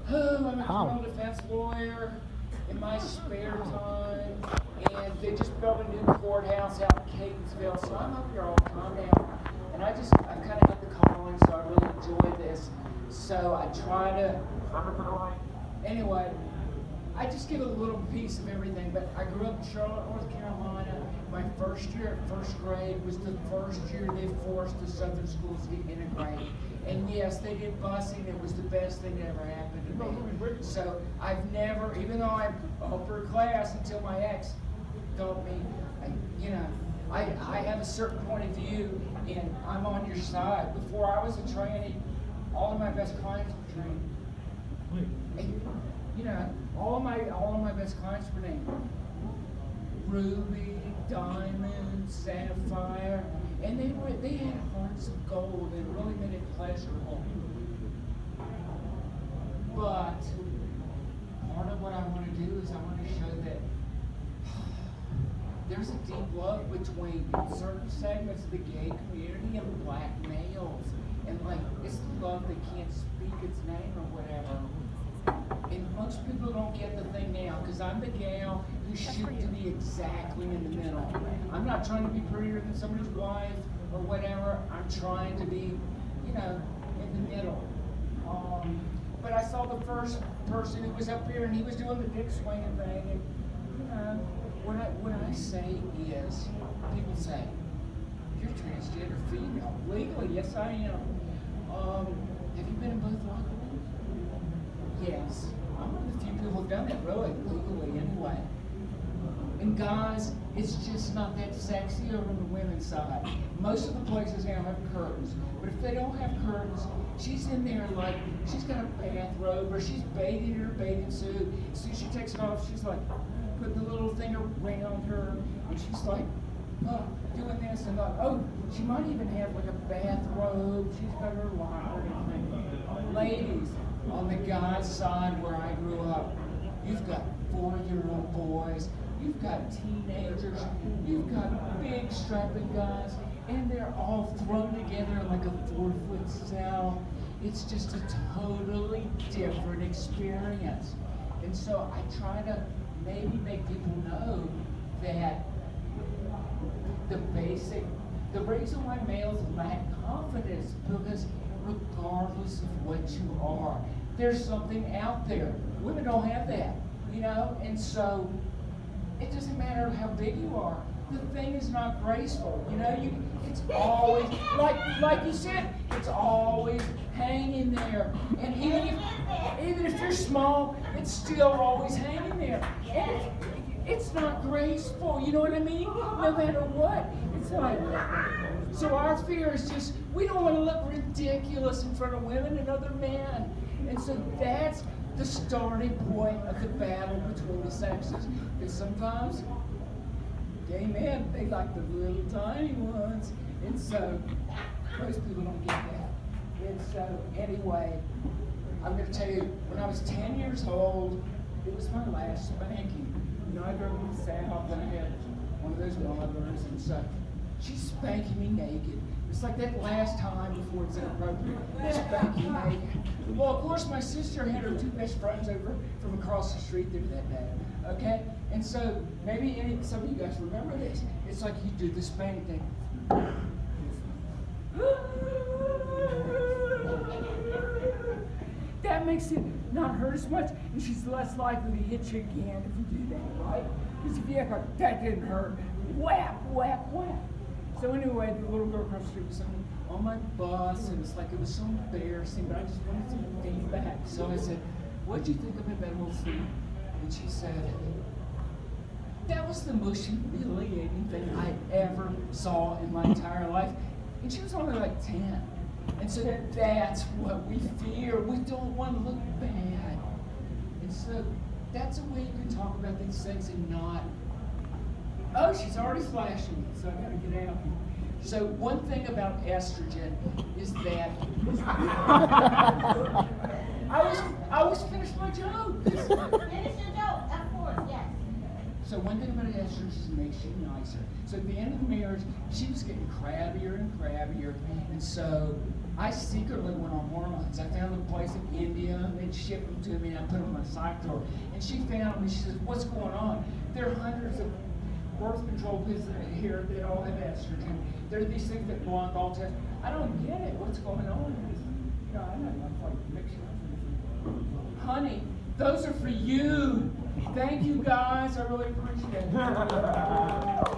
oh, I'm a criminal defense lawyer in my spare time, and they just built a new courthouse out in Catonsville, so I'm up here all the time now. And I kind of have the calling, so I really enjoy this. So I try to, anyway, I just give a little piece of everything, but I grew up in Charlotte, North Carolina. My first year at first grade was the first year they forced the Southern schools to integrate. And yes, they did busing. It was the best thing that ever happened to me. So I've never, even though I'm upper class until my ex told me, I have a certain point of view, and I'm on your side. Before I was a tranny, all of my best clients were trained. And, all of my best clients were named Ruby, Diamond, Sapphire, and they had hearts of gold and really made it pleasurable. But part of what I want to do is I want to show that there's a deep love between certain segments of the gay community and black males. And it's the love that can't speak its name or whatever. And most people don't get the thing now, because I'm the gal who shoot to be exactly in the middle. I'm not trying to be prettier than somebody's wife or whatever. I'm trying to be, in the middle. But I saw the first person who was up here, and he was doing the dick swinging thing. And what I say is, people say, you're transgender female. Legally, yes I am. Have you been in both locker rooms? Yes. I'm one of the few people who've done that really legally anyway. And guys, it's just not that sexy over on the women's side. Most of the places now have curtains. But if they don't have curtains, she's in there like she's got a bathrobe or she's bathing in her bathing suit. As soon as she takes it off, she's like putting the little thing around her, and she's like doing this and she might even have like a bathrobe. She's got her locker and everything. Ladies, on the guy's side where I grew up, you've got 4-year-old boys, you've got teenagers, you've got big strapping guys, and they're all thrown together in like a 4-foot cell. It's just a totally different experience. And so I try to maybe make people know that the reason why males lack confidence, because regardless of what you are, there's something out there. Women don't have that, and so it doesn't matter how big you are. The thing is not graceful, it's always, like you said, it's always hanging there. And even if you're small, it's still always hanging there. And it's not graceful, you know what I mean? No matter what. It's like, so our fear is just, we don't want to look ridiculous in front of women and other men. And so that's the starting point of the battle between the sexes. Because sometimes gay men, they like the little tiny ones. And so most people don't get that. And so anyway, I'm going to tell you, when I was 10 years old, it was my last spanking. I drove to the South and I had one of those mothers, and so she's spanking me naked. It's like that last time before it's inappropriate. Spanking naked. Well, of course, my sister had her 2 best friends over from across the street there that day. Okay? And so maybe some of you guys remember this. It's like you do the spank thing. That makes it not hurt as much, and she's less likely to hit you again if you do that, right? Because if you act like that didn't hurt, whap, whap, whap. So anyway, the little girl across the street was on my bus, and it's like it was so embarrassing, but I just wanted some feedback. So I said, "What'd you think of it, that little scene?" And she said, "That was the most humiliating thing I ever saw in my entire life." And she was only like 10. And so that's what we fear. We don't want to look bad. And so that's a way you can talk about these things and not, oh, she's already flashing, so I gotta get out here. So one thing about estrogen is that I was finished my joke. Finish your joke, of course, yes. So one thing about estrogen is it makes you nicer. So at the end of the marriage, she was getting crabbier and crabbier, and so I secretly went on hormones. I found a place in India, they'd ship them to me, and I put them on a side drawer. And she found them, and she says, what's going on? There are hundreds of birth control pills here that all have estrogen. There are these things that block all tests. I don't get it. What's going on? You know, I don't know, like mixing up. Honey, those are for you. Thank you guys. I really appreciate it.